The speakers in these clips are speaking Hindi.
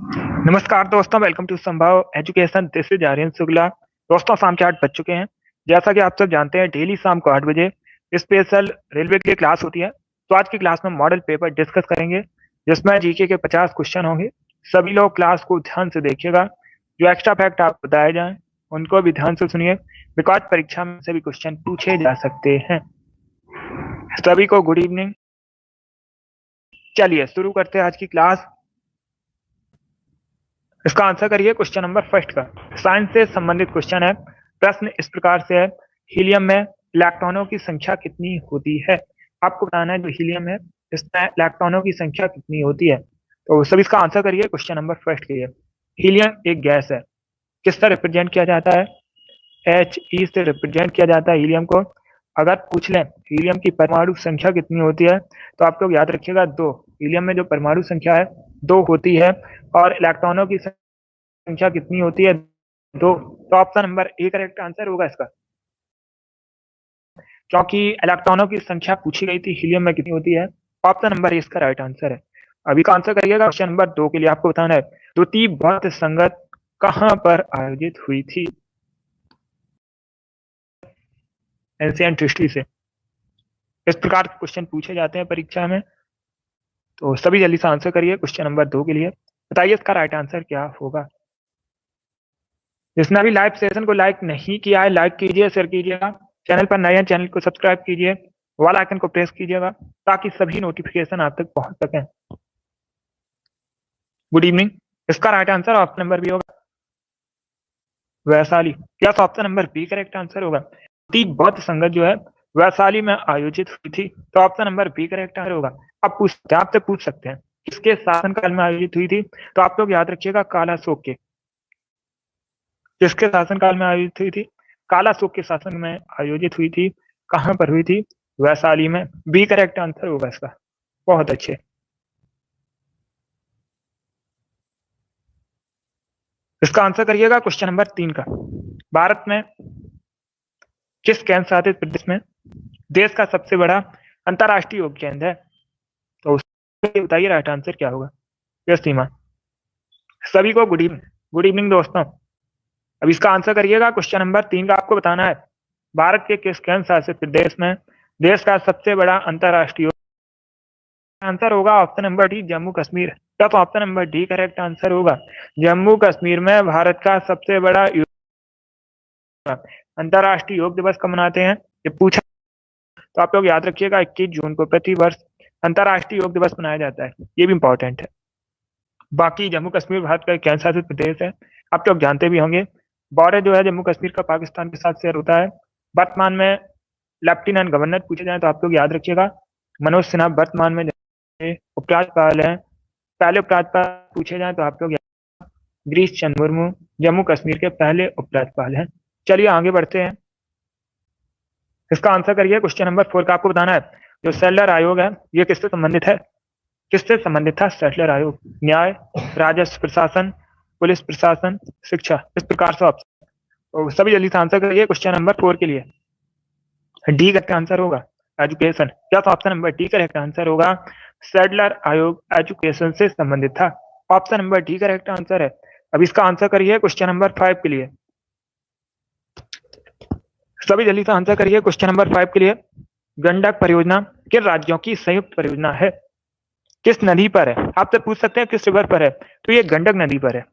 नमस्कार दोस्तों, welcome to Sambhav education. This is Aryan Shukla. दोस्तों, शाम के 8 बज चुके हैं। जैसा कि आप सब जानते हैं, डेली शाम को 8 बजे स्पेशल रेलवे की क्लास होती है। तो आज की क्लास में मॉडल पेपर डिस्कस करेंगे, जिसमें जीके के 50 क्वेश्चन होंगे। सभी लोग क्लास को ध्यान से देखिएगा। जो एक्स्ट्रा फैक्ट आप बताए जाएं उनको भी ध्यान से सुनिए, बिकॉज परीक्षा में से भी क्वेश्चन पूछे जा सकते हैं। सभी को गुड इवनिंग। चलिए शुरू करते हैं आज की क्लास। इसका आंसर करिए क्वेश्चन नंबर फर्स्ट का। साइंस से संबंधित क्वेश्चन है। प्रश्न इस प्रकार से है, हीलियम में इलेक्ट्रॉनों की संख्या कितनी होती है? आपको बताना है जो हीलियम है इसमें इलेक्ट्रॉनों की संख्या कितनी होती है। तो सब इसका आंसर करिए क्वेश्चन नंबर फर्स्ट के लिए। हीलियम एक गैस है। किससे रिप्रेजेंट किया जाता है? He से रिप्रेजेंट किया जाता है हीलियम को। अगर पूछ लें हीलियम की परमाणु संख्या कितनी होती है, तो आप लोग याद रखिएगा 2। हीलियम में जो परमाणु संख्या है 2 होती है, और इलेक्ट्रॉनों की संख्या कितनी होती है? 2। तो option number A correct answer होगा इसका, क्योंकि इलेक्ट्रॉनों की संख्या पूछी गई थी, हीलियम में कितनी होती है। ऑप्शन नंबर ए इसका राइट आंसर है। अभी का आंसर करिएगा क्वेश्चन नंबर 2 के लिए। आपको बताना है द्वितीय बौद्ध संगत कहां पर आयोजित हुई थी? एंशिएंट हिस्ट्री से इस प्रकार के क्वेश्चन पूछे जाते हैं परीक्षा में। तो सभी जल्दी से आंसर करिए क्वेश्चन नंबर 2 के लिए। बताइए इसका राइट आंसर क्या होगा। जिसने अभी लाइव सेशन को लाइक नहीं किया है, लाइक कीजिए, शेयर कीजिएगा। चैनल पर नए हैं, चैनल को सब्सक्राइब कीजिए, वाला आइकन को प्रेस कीजिएगा, ताकि सभी नोटिफिकेशन आप तक पहुंच सकें। Good evening. इसका right answer option number B होगा, Vaishali. Yes, option number B correct answer होगा। बौद्ध संगत जो है वैशाली में आयोजित हुई थी, तो option number B correct answer होगा। अब आपसे पूछ सकते हैं किसके शासनकाल में आयोजित हुई थी, तो आप लोग याद रखिएगा काला अशोक के। किसके शासनकाल में आयोजित हुई थी? काला अशोक के शासन में आयोजित हुई थी। कहां पर हुई थी? वैशाली में। बी करेक्ट आंसर होगा इसका। बहुत अच्छे। इसका आंसर करिएगा क्वेश्चन नंबर 3 का। भारत में किस केंद्र शासित प्रदेश में देश का सबसे बड़ा अंतर्राष्ट्रीय योग केंद्र है? तो बताइए राइट आंसर क्या होगा। यस सीमा। सभी को गुड इवनिंग। गुड इवनिंग दोस्तों। अब इसका आंसर करिएगा क्वेश्चन नंबर 3 का। आपको बताना है भारत के किस केंद्र शासित प्रदेश में देश का सबसे बड़ा अंतर्राष्ट्रीय आंसर होगा option number D, Jammu Kashmir. तो option number D correct answer होगा। जम्मू कश्मीर में भारत का सबसे बड़ा अंतर्राष्ट्रीय योग दिवस कब मनाते हैं, ये पूछा। तो आप लोग याद रखिएगा 21 जून को प्रति वर्ष अंतर्राष्ट्रीय योग दिवस मनाया जाता है। ये भी इंपॉर्टेंट है। बाकी जम्मू कश्मीर भारत का केंद्र शासित प्रदेश है, आप लोग जानते भी होंगे। बॉर्डर जो है जम्मू कश्मीर का पाकिस्तान के साथ शेयर होता है। वर्तमान में लेफ्टिनेंट गवर्नर पूछे जाए तो आप लोग याद रखिएगा मनोज सिन्हा वर्तमान में उपराज्यपाल है। पहले उपराज्यपाल पूछे जाए तो आप लोग गिरीश चंद्र मुर्मू जम्मू कश्मीर के पहले उपराज्यपाल हैं। चलिए आगे बढ़ते हैं। इसका आंसर करिए क्वेश्चन नंबर 4 का। आपको बताना है जो सेलर आयोग है ये किससे संबंधित है? किससे संबंधित था सेटलर आयोग? न्याय, राजस्व प्रशासन, पुलिस प्रशासन, शिक्षा, इस प्रकार से ऑप्शन। तो सभी जल्दी से आंसर करिए क्वेश्चन नंबर 4 के लिए। डी करेक्ट आंसर होगा एजुकेशन। क्या तो option number D correct answer होगा। सेटलर आयोग एजुकेशन से संबंधित था। Option number D correct answer है। अब इसका आंसर करिए क्वेश्चन नंबर 5 के लिए। सभी जल्दी से आंसर करिए क्वेश्चन नंबर 5 के लिए। गंडक परियोजना किन राज्यों की संयुक्त परियोजना है? किस नदी पर है? आपसे पूछ सकते हैं किस रिवर पर है, तो ये गंडक नदी पर है।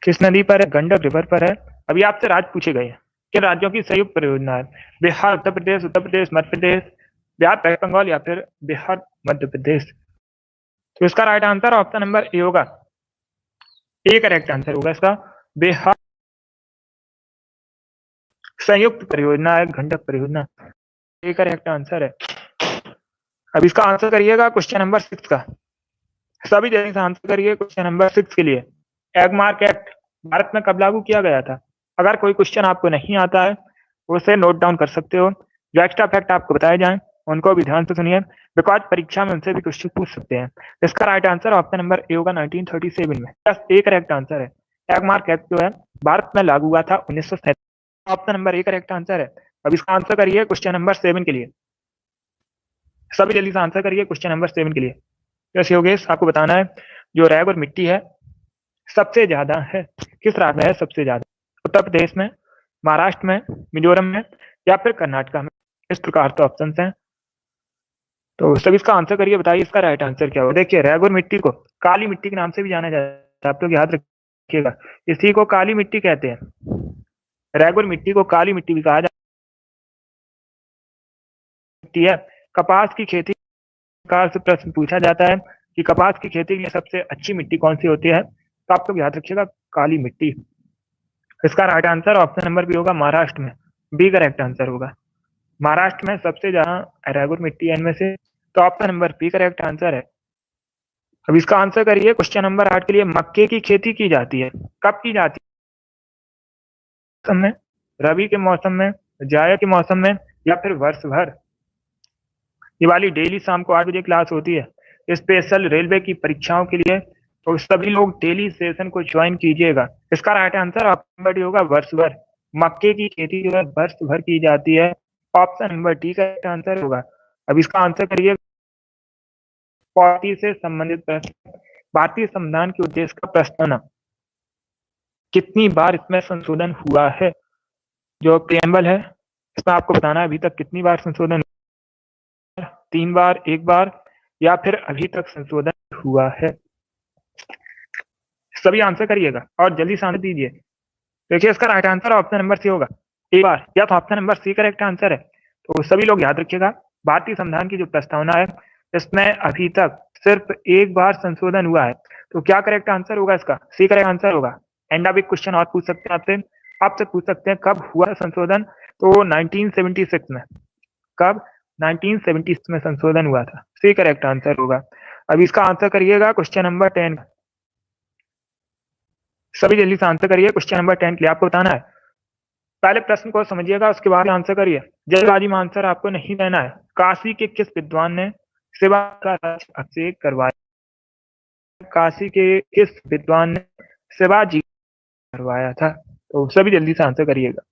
किस नदी पर है? गंडक रिवर पर है। अभी आपसे राज्य पूछे गए हैं किन राज्यों की संयुक्त परियोजना है? बिहार, उत्तर प्रदेश, मध्य प्रदेश, बिहार, वेस्ट बंगाल, या फिर बिहार मध्य प्रदेश। तो इसका right answer option number A होगा। ए करेक्ट आंसर होगा इसका। बिहार संयुक्त परियोजना है गंडक परियोजना। ए करेक्ट आंसर है। अब इसका आंसर करिएगा क्वेश्चन नंबर 6 का। सभी जल्दी से आंसर करिए क्वेश्चन नंबर 6 के लिए। एगमार्क एक्ट भारत में कब लागू किया गया था? अगर कोई क्वेश्चन आपको नहीं आता है उसे नोट डाउन कर सकते हो। जो एक्स्ट्रा फैक्ट आपको बताए जाएं उनको भी ध्यान से सुनिए, बिकॉज परीक्षा में उनसे भी क्वेश्चन पूछ सकते हैं। इसका right answer option number A होगा 1937 में। बस ए करेक्ट आंसर है। एगमार्क एक्ट जो है भारत में लागू हुआ था 1937। Option number A correct answer है। अब इसका आंसर करिए क्वेश्चन नंबर 7 के लिए। सभी जल्दी से आंसर करिए क्वेश्चन नंबर 7 के लिए। यस योगेश, आपको बताना है जो रैग और मिट्टी है सबसे ज्यादा है, किस राज्य में है सबसे ज्यादा? उत्तर प्रदेश में, महाराष्ट्र में, मिजोरम में या फिर कर्नाटक में? इस प्रकार के ऑप्शन हैं। तो सभी इसका आंसर करिए, बताइए इसका राइट आंसर क्या होगा। देखिए, रैग और मिट्टी को काली मिट्टी के नाम से भी जाना जाता है, आप लोग याद रखिएगा, इसी को काली मिट्टी कहते हैं। रैग और मिट्टी को काली मिट्टी भी कहा जाती है। कपास की खेती प्रकार से प्रश्न पूछा जाता है कि कपास की खेती के लिए सबसे अच्छी मिट्टी कौन सी होती है, तो आप लोग याद रखिएगा काली मिट्टी। इसका right answer option number B होगा, महाराष्ट्र में, बी करेक्ट आंसर होगा। महाराष्ट्र में सबसे ज्यादा रैग और मिट्टी है इनमें से, तो option number B correct answer है। अब इसका आंसर करिए क्वेश्चन नंबर 8 के लिए। मक्के की खेती की जाती है, कब की जाती है? मौसम में, रबी के मौसम में, जायद के मौसम में या फिर वर्ष भर? ये वाली डेली शाम को 8 बजे क्लास होती है स्पेशल रेलवे की परीक्षाओं के लिए, तो सभी लोग डेली सेशन को ज्वाइन कीजिएगा। इसका right answer option number D होगा, वर्ष भर। मक्के की खेती जो है वर्ष भर की जाती है, ऑप्शन नंबर डी का आंसर होगा। अब इसका आंसर करिए। पॉलिटी से संबंधित प्रश्न, भारतीय संविधान के उद्देश्य का प्रस्तावना कितनी बार इसमें संशोधन हुआ है? जो प्रिएम्बल है इसमें आपको बताना है अभी तक कितनी बार संशोधन, 3 बार, 1 बार या फिर अभी तक संशोधन हुआ है? सभी आंसर करिएगा और जल्दी से आंसर दीजिए। देखिए, इसका right answer option number C होगा, 1 बार, या तो option number C correct answer है। तो सभी लोग याद रखिएगा, भारतीय संविधान की जो प्रस्तावना है इसमें अभी तक सिर्फ 1 बार संशोधन हुआ है, तो क्या करेक्ट आंसर होगा इसका? सी करेक्ट आंसर होगा। एंड अब एक क्वेश्चन और पूछ सकते हैं आपसे पूछ सकते हैं कब हुआ संशोधन, तो 1976 में। कब? 1976 में संशोधन हुआ था, सी करेक्ट आंसर होगा। अब इसका आंसर करिएगा क्वेश्चन नंबर 10। सभी जल्दी से आंसर करिए क्वेश्चन नंबर 10 के लिए आपको बताना है। पहले प्रश्न को समझिएगा, उसके बाद आंसर करिए। जल्दबाजी में आंसर आपको नहीं देना है। काशी के किस विद्वान ने शिवा का राज्य अभिषेक करवाया? काशी के किस विद्वान ने शिवाजी करवाया था? तो सभी जल्दी से आंसर करिएगा।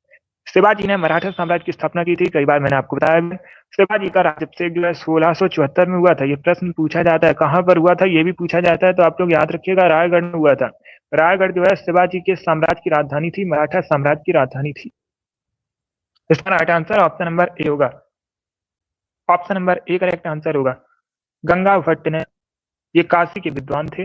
शिवाजी ने मराठा साम्राज्य की स्थापना की थी, कई बार मैंने आपको बताया। शिवाजी का राज्याभिषेक जो है 1674 में हुआ था। ये प्रश्न पूछा जाता है, कहाँ पर हुआ था ये भी पूछा जाता है, तो आप लोग याद रखिएगा रायगढ़ में हुआ था। रायगढ़ जो है शिवाजी के साम्राज्य की राजधानी थी, मराठा साम्राज्य की राजधानी थी। इसका right answer option number A होगा। Option number A correct answer होगा। गंगा भट्ट ने, ये काशी के विद्वान थे,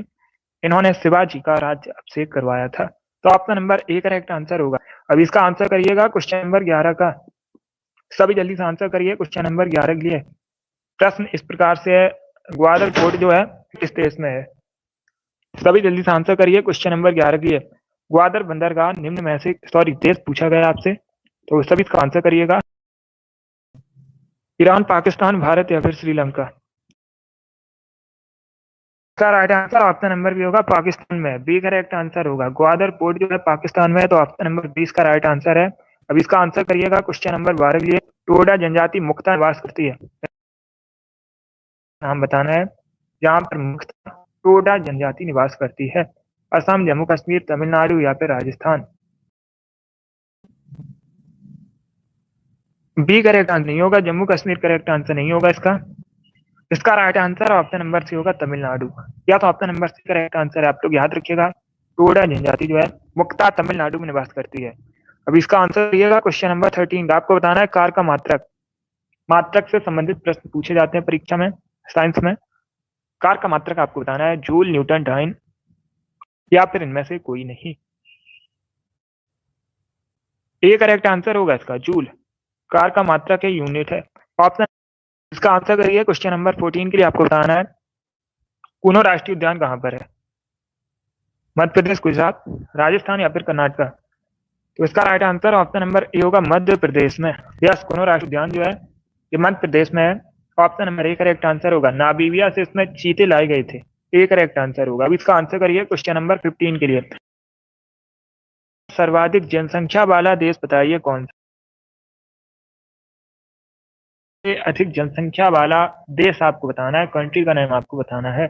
इन्होंने शिवाजी का राज्य अभिषेक करवाया था, तो option number A correct answer होगा। अब इसका आंसर करिएगा क्वेश्चन नंबर 11 का। सभी जल्दी से आंसर करिए क्वेश्चन नंबर 11 के लिए। प्रश्न इस प्रकार से है, ग्वादर पोर्ट जो है किस देश में है? सभी जल्दी से आंसर करिए क्वेश्चन नंबर 11 के लिए। ग्वादर बंदरगाह निम्न में से, सॉरी देश पूछा गया आपसे, तो सभी इसका आंसर करिएगा। ईरान, पाकिस्तान, भारत या फिर श्रीलंका? इसका right answer option number B होगा, पाकिस्तान में, बी करेक्ट आंसर होगा। ग्वादर पोर्ट जो है पाकिस्तान में है, तो ऑप्शन नंबर 20 का राइट आंसर है। अब इसका आंसर करिएगा क्वेश्चन नंबर 12 के लिए। टोडा जनजाति मुख्यतः निवास करती है, नाम बताना है जहां पर मुख्यतः टोडा जनजाति निवास करती है। असम, जम्मू कश्मीर, तमिलनाडु या फिर राजस्थान? बी करेक्ट आंसर नहीं होगा, जम्मू कश्मीर करेक्ट आंसर नहीं होगा इसका। इसका right answer option number C होगा, तमिलनाडु, या तो option number C correct answer है। आप लोग याद रखिएगा, टोडा जनजाति जो है मुख्यतः तमिलनाडु में निवास करती है। अब इसका आंसर दिएगा क्वेश्चन नंबर 13 का। आपको बताना है कार का मात्रक। मात्रक से संबंधित प्रश्न पूछे जाते हैं परीक्षा में, साइंस में। कार का मात्रक आपको बताना है, जूल, न्यूटन, डाइन या फिर इनमें से कोई नहीं। ए करेक्ट आंसर होगा इसका, जूल। कार का मात्रक है, यूनिट है। ऑप्शन, इसका आंसर करिए क्वेश्चन नंबर 14 के लिए। आपको बताना है कूनो राष्ट्रीय उद्यान कहां पर है? मध्य प्रदेश, गुजरात, राजस्थान या फिर कर्नाटक? तो इसका right answer option number A होगा, मध्य प्रदेश में। यस, कूनो राष्ट्रीय उद्यान जो है ये मध्य प्रदेश में है। Option number A correct answer होगा। नामीबिया से इसमें चीते लाए गए थे, ए करेक्ट आंसर होगा। अब इसका आंसर करिए क्वेश्चन नंबर 15 के लिए। सर्वाधिक जनसंख्या वाला देश बताइए कौन सा? अधिक जनसंख्या वाला देश आपको बताना है, कंट्री का नाम आपको बताना है।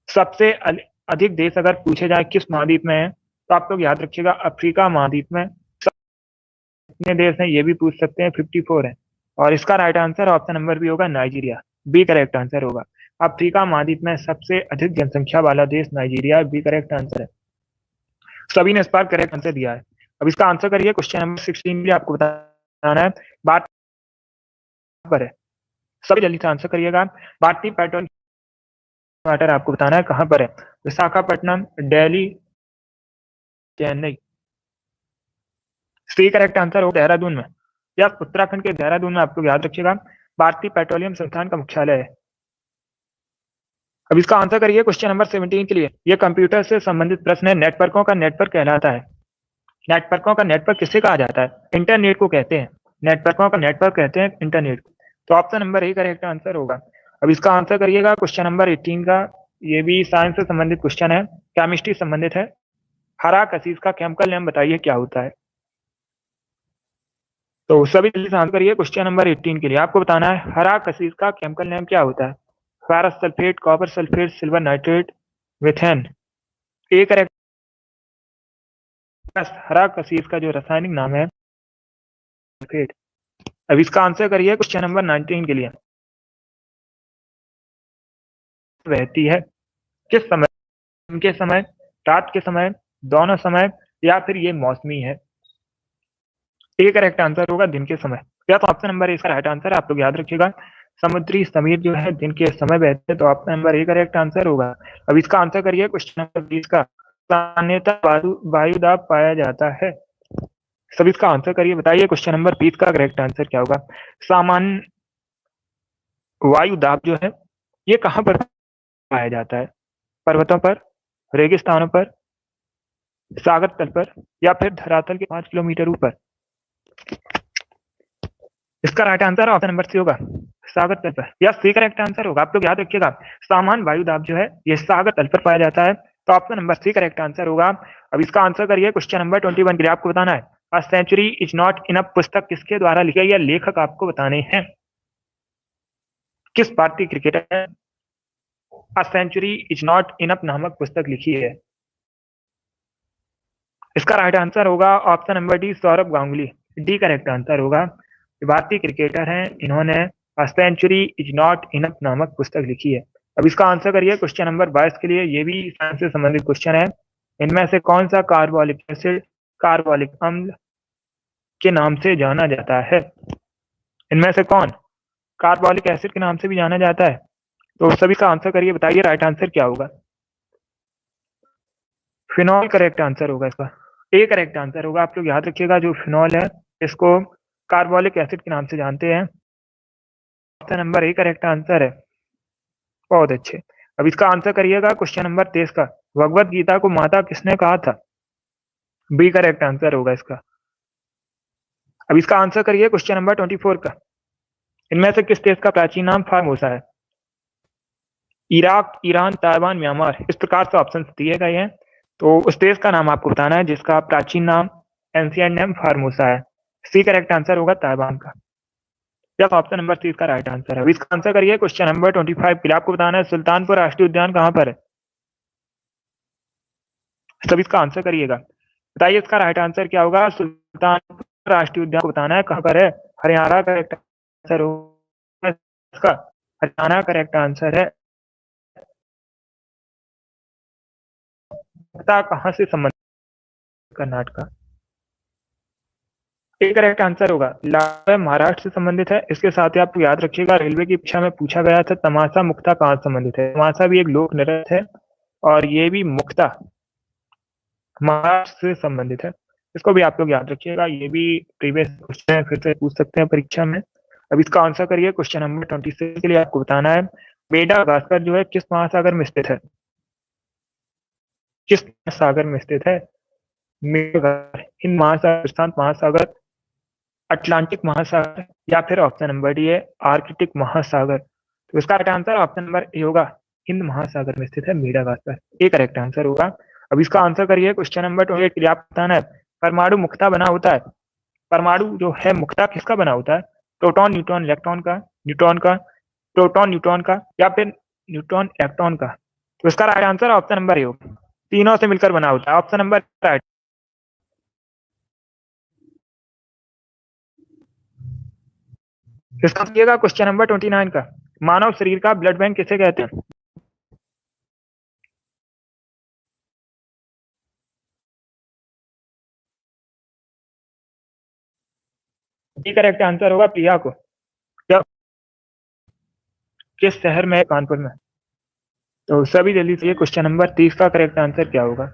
सबसे अधिक देश अगर पूछे जाए किस महाद्वीप में है, तो आप लोग याद रखिएगा अफ्रीका महाद्वीप में। कितने देश हैं ये भी पूछ सकते हैं, 54 है। और इसका right answer option number B होगा, नाइजीरिया, बी करेक्ट आंसर होगा। अफ्रीका महाद्वीप में सबसे अधिक जनसंख्या वाला देश नाइजीरिया भी करेक्ट आंसर है। सभी ने इस बार करेक्ट आंसर दिया है। अब इसका आंसर करिए। क्वेश्चन नंबर 16 भी आपको बताना है। बात पर है, सभी जल्दी से आंसर करिएगा। भारतीय पेट्रोल वाटर आपको बताना है कहां पर है। Visakhapatnam, Delhi, Chennai. C correct answer हो देहरादून में, या उत्तराखंड के देहरादून में। आपको याद रखिएगा, भारतीय पेट्रोलियम संस्थान का मुख्यालय है। अब इसका आंसर करिए क्वेश्चन नंबर 17 के लिए। यह कंप्यूटर से संबंधित प्रश्न है। नेटवर्कों का नेटवर्क कहलाता है। नेटवर्कों का नेटवर्क किसे कहा जाता है? इंटरनेट को कहते हैं। नेटवर्कों का नेटवर्क कहते हैं इंटरनेट को। तो option number A correct answer होगा। अब इसका आंसर करिएगा क्वेश्चन नंबर 18 का। ये भी साइंस से संबंधित क्वेश्चन है, केमिस्ट्री संबंधित है। हरा कसीस का केमिकल नेम बताइए क्या होता है। तो सभी जल्दी से आंसर करिए क्वेश्चन नंबर 18 के लिए। आपको बताना है हरा कसीस का केमिकल नेम क्या होता है। Ferrous sulphate, copper sulphate, silver nitrate, methane. A correct. हरा कसीस का जो रासायनिक नाम है सल्फेट। अब इसका आंसर करिए क्वेश्चन नंबर 19 के लिए। रहती है किस समय? दिन के समय, रात के समय, दोनों समय, या फिर ये मौसमी है। ए करेक्ट आंसर होगा दिन के समय। या तो ऑप्शन नंबर ए इसका राइट आंसर है। आप लोग याद रखिएगा, समुद्री समीर जो है दिन के समय बहते हैं। तो option number A correct answer होगा। अब इसका आंसर करिए क्वेश्चन नंबर 20 का। सामान्यतः वायु दाब पाया जाता है। सब इसका आंसर करिए, बताइए क्वेश्चन नंबर 20 का करेक्ट आंसर क्या होगा। सामान्य वायु दाब जो है ये कहां पर पाया जाता है? पर्वतों पर, रेगिस्तानों पर, सागर तल पर, या फिर धरातल के 5 किलोमीटर ऊपर। इसका right answer option number C होगा, सागर तल पर। या सी करेक्ट आंसर होगा। आप लोग याद रखिएगा, सामान्य वायु दाब जो है ये सागर तल पर पाया जाता है। तो option number C correct answer होगा। अब इसका आंसर करिए क्वेश्चन नंबर 21 के लिए। आपको बताना है a century is not enough पुस्तक किसके द्वारा लिखी गई है? लेखक आपको बताने हैं। किस भारतीय क्रिकेटर ने a century is not enough नामक पुस्तक लिखी है? इसका राइट आंसर होगा option number D, Sourav Ganguly. D correct answer होगा। भारतीय क्रिकेटर हैं, इन्होंने a century is not enough नामक पुस्तक लिखी है। अब इसका आंसर करिए क्वेश्चन नंबर 22 के लिए। ये भी साइंस से संबंधित क्वेश्चन है। इनमें से कौन सा कार्बोलिक एसिड कार्बोलिक अम्ल के नाम से जाना जाता है? इनमें से कौन कार्बोलिक एसिड के नाम से भी जाना जाता है? तो सभी का आंसर करिए, बताइए राइट आंसर क्या होगा। फिनॉल करेक्ट आंसर होगा इसका। ए करेक्ट आंसर होगा। आप लोग याद रखिएगा, जो फिनॉल है इसको कार्बोलिक एसिड के नाम से जानते हैं। Option number A correct answer है। बहुत अच्छे। अब इसका आंसर करिएगा क्वेश्चन नंबर 23 का। भगवत गीता को माता किसने कहा था? बी करेक्ट आंसर होगा इसका। अब इसका आंसर करिए क्वेश्चन नंबर 24 का। इनमें से किस देश का प्राचीन नाम फार्मोसा है? Iraq, Iran, Taiwan, Myanmar. इस प्रकार से ऑप्शन दिए गए हैं। तो उस देश का नाम आपको बताना है जिसका प्राचीन नाम, एंशिएंट नेम फार्मोसा है। सी करेक्ट आंसर होगा ताइवान का। यस, ऑप्शन नंबर सी इसका राइट आंसर है। इसका आंसर करिए क्वेश्चन नंबर 25 के लिए। आपको बताना है सुल्तानपुर राष्ट्रीय उद्यान कहां पर है? सब इसका आंसर करिएगा, बताइए इसका राइट आंसर क्या होगा। सुल्तानपुर राष्ट्रीय उद्यान को बताना है कहां पर है। हरियाणा करेक्ट आंसर होगा इसका। हरियाणा करेक्ट आंसर है। कहां से संबंधित? कर्नाटक। एक करेक्ट आंसर होगा। लाभ महाराष्ट्र से संबंधित है। इसके साथ ही आपको याद रखिएगा, रेलवे की परीक्षा में पूछा गया था तमाशा मुक्ता कहाँ से संबंधित है। तमाशा भी एक लोक नृत्य है और ये भी मुक्ता महाराष्ट्र से संबंधित है। इसको भी आप लोग याद रखिएगा, ये भी प्रीवियस क्वेश्चन है, फिर से पूछ सकते हैं परीक्षा में। अब इसका आंसर करिए क्वेश्चन नंबर 26 के लिए। आपको बताना है मेडागास्कर जो है किस महासागर में स्थित है? किस सागर में स्थित है? मेडागास्कर हिंद महासागर, प्रशांत महासागर, अटलांटिक महासागर, या फिर ऑप्शन नंबर डी है आर्कटिक महासागर। तो इसका right answer option number A होगा, हिंद महासागर में स्थित है मेडागास्कर। ए करेक्ट आंसर होगा। अब इसका आंसर करिए क्वेश्चन नंबर 28 के लिए। आप बताना है परमाणु मुक्ता बना होता है। परमाणु जो है मुक्ता किसका बना होता है? प्रोटॉन, न्यूट्रॉन, इलेक्ट्रॉन का, न्यूट्रॉन का, प्रोटॉन न्यूट्रॉन का, या फिर न्यूट्रॉन इलेक्ट्रॉन का। तो इसका right answer option number A होगा, तीनों से मिलकर बना होता है। Option number right. इसका क्वेश्चन नंबर 29 का। मानव शरीर का ब्लड बैंक किसे कहते हैं? जी करेक्ट आंसर होगा प्रिया को। क्या किस शहर में है? कानपुर में। तो सभी जल्दी से क्वेश्चन नंबर 30 का करेक्ट आंसर क्या होगा?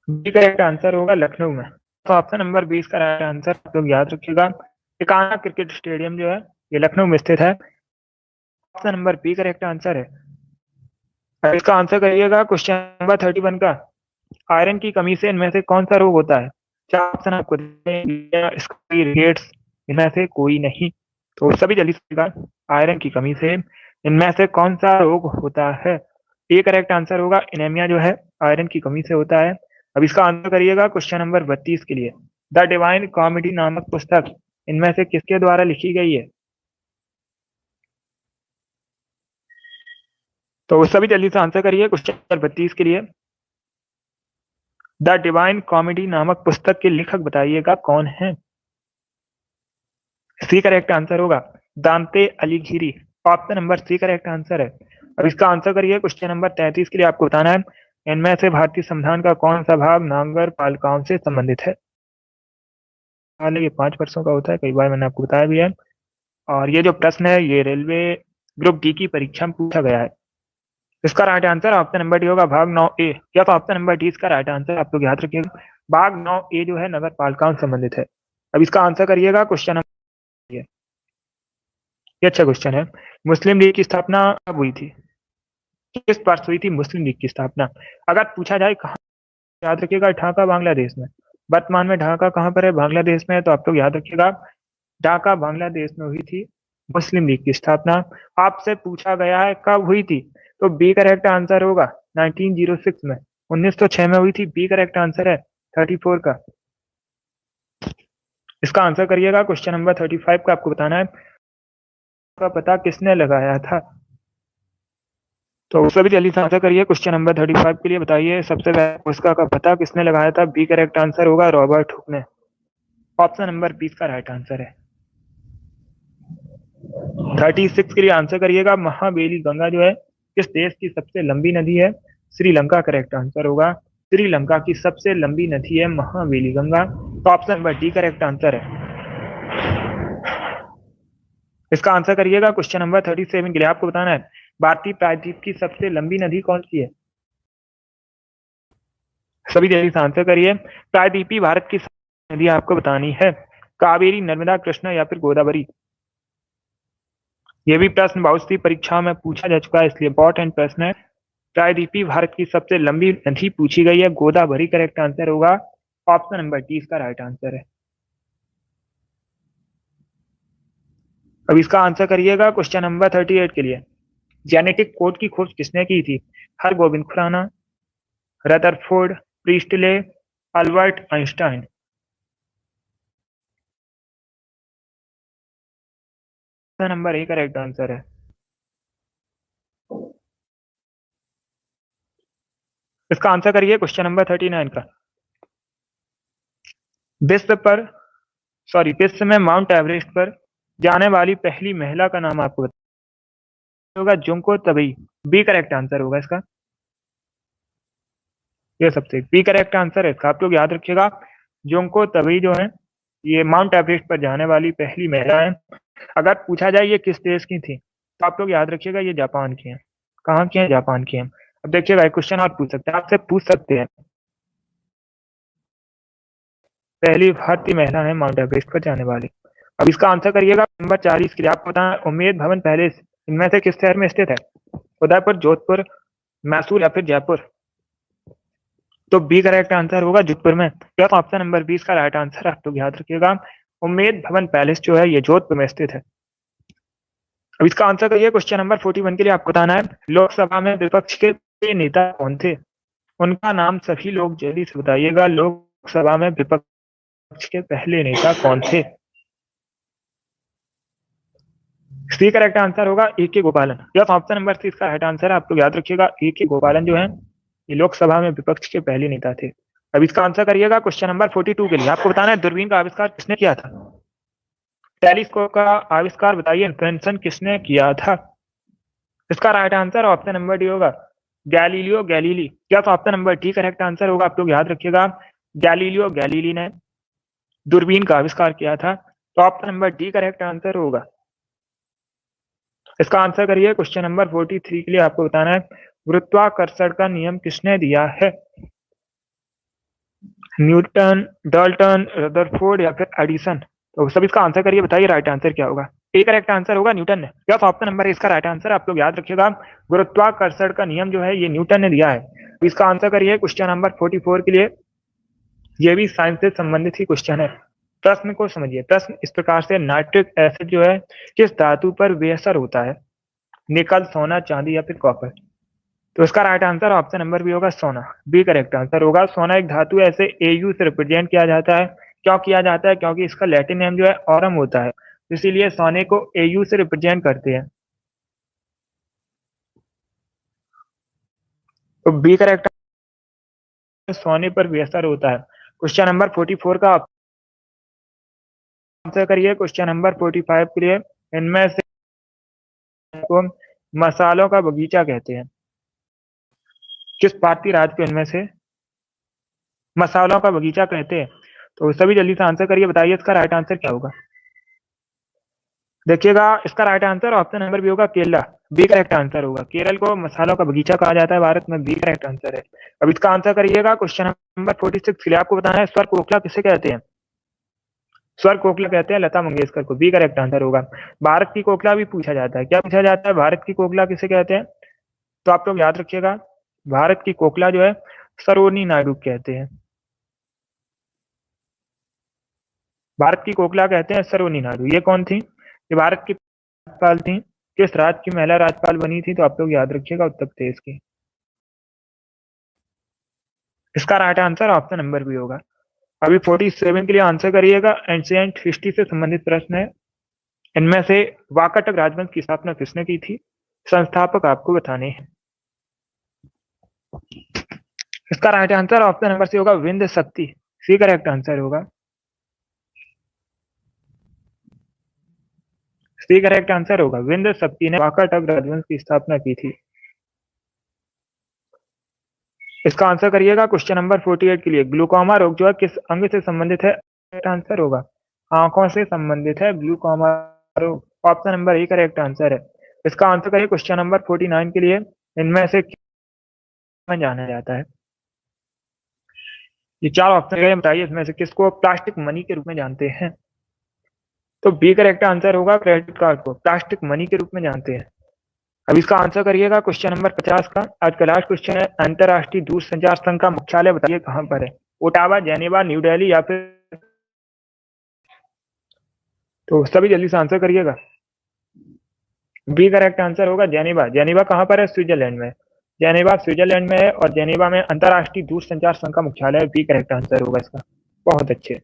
जी करेक्ट आंसर होगा लखनऊ में। तो ऑप्शन नंबर 20 का राइट आंसर आप लोग याद रखिएगा। टिकाना क्रिकेट स्टेडियम जो है ये लखनऊ में स्थित है। Option number B correct answer है। इसका आंसर करिएगा क्वेश्चन नंबर 31 का। आयरन की कमी से इनमें से कौन सा रोग होता है? चार ऑप्शन आपको रेट्स, इनमें से कोई नहीं। तो सभी जल्दी से आयरन की कमी से इनमें से कौन सा रोग होता है? ए करेक्ट आंसर होगा एनीमिया जो है आयरन की कमी से होता है। अब इसका आंसर करिएगा क्वेश्चन नंबर 32 के लिए। द डिवाइन कॉमेडी नामक पुस्तक इनमें से किसके द्वारा लिखी गई है? तो सभी जल्दी से आंसर करिए क्वेश्चन नंबर 32 के लिए। द डिवाइन कॉमेडी नामक पुस्तक के लेखक बताइएगा कौन है? सी करेक्ट आंसर होगा दांते अलीघिरी। Option number C correct answer है। अब इसका आंसर करिए क्वेश्चन नंबर 33 के लिए। आपको बताना है इनमें से भारतीय संविधान का कौन सा भाग नागर पालिकाओं से संबंधित है? हालांकि ये 5 वर्षों का होता है, कई बार मैंने आपको बताया भी है। और ये जो प्रश्न है ये रेलवे ग्रुप डी की परीक्षा में पूछा गया है। इसका right answer option number D होगा भाग 9 ए। या तो ऑप्शन नंबर डी इसका राइट आंसर आप लोग याद रखिएगा। भाग 9 ए जो है नगर पालिकाओं से संबंधित है। अब इसका आंसर करिएगा क्वेश्चन नंबर। ये अच्छा क्वेश्चन है। मुस्लिम लीग की स्थापना कब हुई थी? किस वर्ष हुई थी मुस्लिम लीग की स्थापना? अगर पूछा जाए कहाँ, याद रखिएगा ढाका बांग्लादेश में। वर्तमान में ढाका कहाँ पर है? बांग्लादेश में है। तो आप लोग याद रखिएगा ढाका बांग्लादेश में हुई थी मुस्लिम लीग की स्थापना। आपसे पूछा गया है कब हुई थी, तो बी करेक्ट आंसर होगा 1906 में। 1906 में हुई थी। बी करेक्ट आंसर है 34 का। इसका आंसर करिएगा क्वेश्चन नंबर 35 का। आपको बताना है का पता किसने लगाया था? तो सभी जल्दी से आंसर करिए क्वेश्चन नंबर 35 के लिए। बताइए सबसे पहले पुस्का का पता किसने लगाया था? बी करेक्ट आंसर होगा रॉबर्ट हुक ने। ऑप्शन नंबर 20 का राइट आंसर है। 36 के लिए आंसर करिएगा महाबेली गंगा जो है किस देश की सबसे लंबी नदी है? श्रीलंका करेक्ट आंसर होगा। श्रीलंका की सबसे लंबी नदी है महाबेली गंगा। तो option number D correct answer है। इसका आंसर करिएगा क्वेश्चन नंबर 37 के लिए। आपको बताना है भारतीय प्रायद्वीप की सबसे लंबी नदी कौन सी है? सभी जल्दी से आंसर करिए। प्रायद्वीपीय भारत की नदी आपको बतानी है। कावेरी, नर्मदा, कृष्णा या फिर गोदावरी? ये भी प्रश्न बहुत सी परीक्षाओं में पूछा जा चुका है, इसलिए इंपॉर्टेंट प्रश्न है। प्रायद्वीपीय भारत की सबसे लंबी नदी पूछी गई है, गोदावरी करेक्ट आंसर होगा। ऑप्शन नंबर डी इसका राइट आंसर है। अब इसका आंसर करिएगा क्वेश्चन नंबर 38 के लिए। जेनेटिक कोड की खोज किसने की थी? Hargobind Khorana, Rutherford, Priestley, Albert Einstein? Number A correct answer है। इसका आंसर करिए क्वेश्चन नंबर 39 का। विश्व में माउंट एवरेस्ट पर जाने वाली पहली महिला का नाम आपको होगा जुंको तबई। बी करेक्ट आंसर होगा इसका। ये सबसे बी करेक्ट आंसर है इसका। आप लोग याद रखिएगा जुंको तबई जो है ये माउंट एवरेस्ट पर जाने वाली पहली महिला है। अगर पूछा जाए ये किस देश की थी, तो आप लोग याद रखिएगा ये जापान की है। कहाँ की है? जापान की है। अब देखिएगा एक क्वेश्चन और पूछ सकते हैं, आपसे पूछ सकते हैं पहली भारतीय महिला है माउंट एवरेस्ट पर जाने वाली। अब इसका आंसर करिएगा नंबर 40 के लिए। आपको बताना उम्मेद भवन पैलेस इनमें से किस शहर में स्थित है? उदयपुर, जोधपुर, मैसूर या फिर जयपुर? तो बी करेक्ट आंसर होगा जोधपुर में। तो ऑप्शन नंबर 20 का राइट आंसर आप लोग याद रखिएगा। उम्मेद भवन पैलेस जो है ये जोधपुर में स्थित है। अब इसका आंसर करिए क्वेश्चन नंबर 41 के लिए। आपको बताना है लोकसभा में विपक्ष के नेता कौन थे? उनका नाम सभी लोग जल्दी से बताइएगा। लोकसभा में विपक्ष के पहले नेता कौन थे? सी करेक्ट आंसर होगा ए के गोपालन। यस ऑप्शन नंबर सी इसका राइट आंसर है। आप लोग याद रखिएगा ए के गोपालन जो है ये लोकसभा में विपक्ष के पहले नेता थे। अब इसका आंसर करिएगा क्वेश्चन नंबर 42 के लिए। आपको बताना है दूरबीन का आविष्कार किसने किया था? टेलीस्कोप का आविष्कार बताइए, इन्वेंशन किसने किया था? इसका right answer option number D होगा, गैलीलियो गैलीली। क्या तो option number D correct answer होगा, आप लोग याद रखिएगा, गैलीलियो गैलीली ने दूरबीन का आविष्कार किया था, तो option number D correct answer होगा। इसका आंसर करिए। क्वेश्चन नंबर 43 के लिए आपको बताना है, गुरुत्वाकर्षण का नियम किसने दिया है? न्यूटन, डाल्टन, रदरफोर्ड या फिर एडिसन? तो सब इसका आंसर करिए, बताइए राइट आंसर क्या होगा। ए करेक्ट आंसर होगा न्यूटन ने। क्या ऑप्शन नंबर इसका राइट आंसर, आप लोग याद रखिएगा, गुरुत्वाकर्षण का नियम जो है ये न्यूटन ने दिया है। इसका आंसर करिए क्वेश्चन नंबर 44 के लिए। ये भी साइंस से संबंधित ही क्वेश्चन है। प्रश्न को समझिए। प्रश्न इस प्रकार से, नाइट्रिक एसिड जो है किस धातु पर बेअसर होता है? निकल, सोना, चांदी या फिर कॉपर? तो इसका right answer option number B होगा, सोना। बी करेक्ट आंसर होगा। सोना एक धातु ऐसे एयू से रिप्रेजेंट किया जाता है। क्यों किया जाता है? क्योंकि इसका लैटिन नेम जो है ऑरम होता है, इसीलिए सोने को एयू से रिप्रेजेंट करते हैं। तो बी करेक्ट, सोने पर बेअसर होता है। क्वेश्चन नंबर 44 का आंसर करिए। क्वेश्चन नंबर 45 के लिए, इनमें से को मसालों का बगीचा कहते हैं? किस भारतीय राज्य को इनमें से मसालों का बगीचा कहते हैं? तो सभी जल्दी से आंसर करिए, बताइए इसका राइट आंसर क्या होगा। देखिएगा, इसका right answer option number B Kerala, केरला। बी करेक्ट आंसर होगा। केरल को मसालों का बगीचा कहा जाता है भारत में। बी करेक्ट आंसर है। अब इसका आंसर करिएगा। क्वेश्चन नंबर 46 के लिए आपको बताना है, स्वर कोकिला किसे कहते हैं? स्वर कोकिला कहते हैं लता मंगेशकर को। बी करेक्ट आंसर होगा। भारत की कोकिला भी पूछा जाता है। क्या पूछा जाता है? भारत की कोकिला किसे कहते हैं? तो आप लोग याद रखिएगा, भारत की कोकिला जो है सरोजिनी नायडू कहते हैं। भारत की कोकिला कहते हैं सरोजिनी नायडू। ये कौन थी? ये भारत की राज्यपाल थी। किस राज्य की महिला राज्यपाल बनी थी? तो आप लोग याद रखिएगा, उत्तर प्रदेश की। इसका right answer option number B होगा। अभी 47 के लिए आंसर करिएगा। एंशिएंट हिस्ट्री से संबंधित प्रश्न है। इनमें से वाकाटक राजवंश की स्थापना किसने की थी? संस्थापक आपको बताने हैं। इसका right answer option number C होगा, विंध्य शक्ति। सी करेक्ट आंसर होगा। सी करेक्ट आंसर होगा। विंध्य शक्ति ने वाकाटक राजवंश की स्थापना की थी। इसका आंसर करिएगा। क्वेश्चन नंबर 48 के लिए, ग्लूकोमा रोग जो है किस अंग से संबंधित है? करेक्ट आंसर होगा, आंखों से संबंधित है ग्लूकोमा रोग। Option number A correct answer है। इसका आंसर करिए क्वेश्चन नंबर 49 के लिए। इनमें से में जाना जाता है? ये चार ऑप्शन बताइए, इसमें से किसको प्लास्टिक मनी के रूप में जानते हैं? तो बी करेक्ट आंसर होगा, क्रेडिट कार्ड को प्लास्टिक मनी के रूप में जानते हैं। अब इसका आंसर करिएगा। क्वेश्चन नंबर 50 का आज का लास्ट क्वेश्चन है, अंतरराष्ट्रीय दूरसंचार संघ का मुख्यालय बताइए कहां पर है? ओटावा, जेनेवा, न्यू दिल्ली या फिर? तो सभी जल्दी से आंसर करिएगा। बी करेक्ट आंसर होगा, जेनेवा। जेनेवा कहां पर है? स्विट्जरलैंड में। जेनेवा स्विट्जरलैंड में है और जेनेवा में अंतरराष्ट्रीय दूरसंचार संघ का मुख्यालय है। बी करेक्ट आंसर होगा इसका। बहुत अच्छे।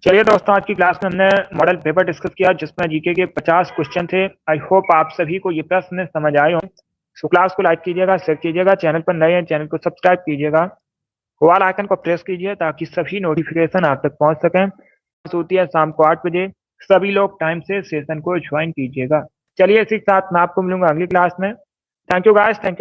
चलिए दोस्तों, आज की क्लास में हमने मॉडल पेपर डिस्कस किया जिसमें जीके के 50 क्वेश्चन थे। आई होप आप सभी को ये प्रश्न समझ आए हों। सो क्लास को लाइक कीजिएगा, शेयर कीजिएगा, चैनल पर नए हैं चैनल को सब्सक्राइब कीजिएगा, ऑल आइकन को प्रेस कीजिए ताकि सभी नोटिफिकेशन आप तक पहुंच सकें। होती है शाम को 8 बजे। सभी लोग टाइम से सेशन को ज्वाइन कीजिएगा। चलिए, इसी के साथ मैं आपको मिलूंगा अगली क्लास में। Thank you guys, thank you.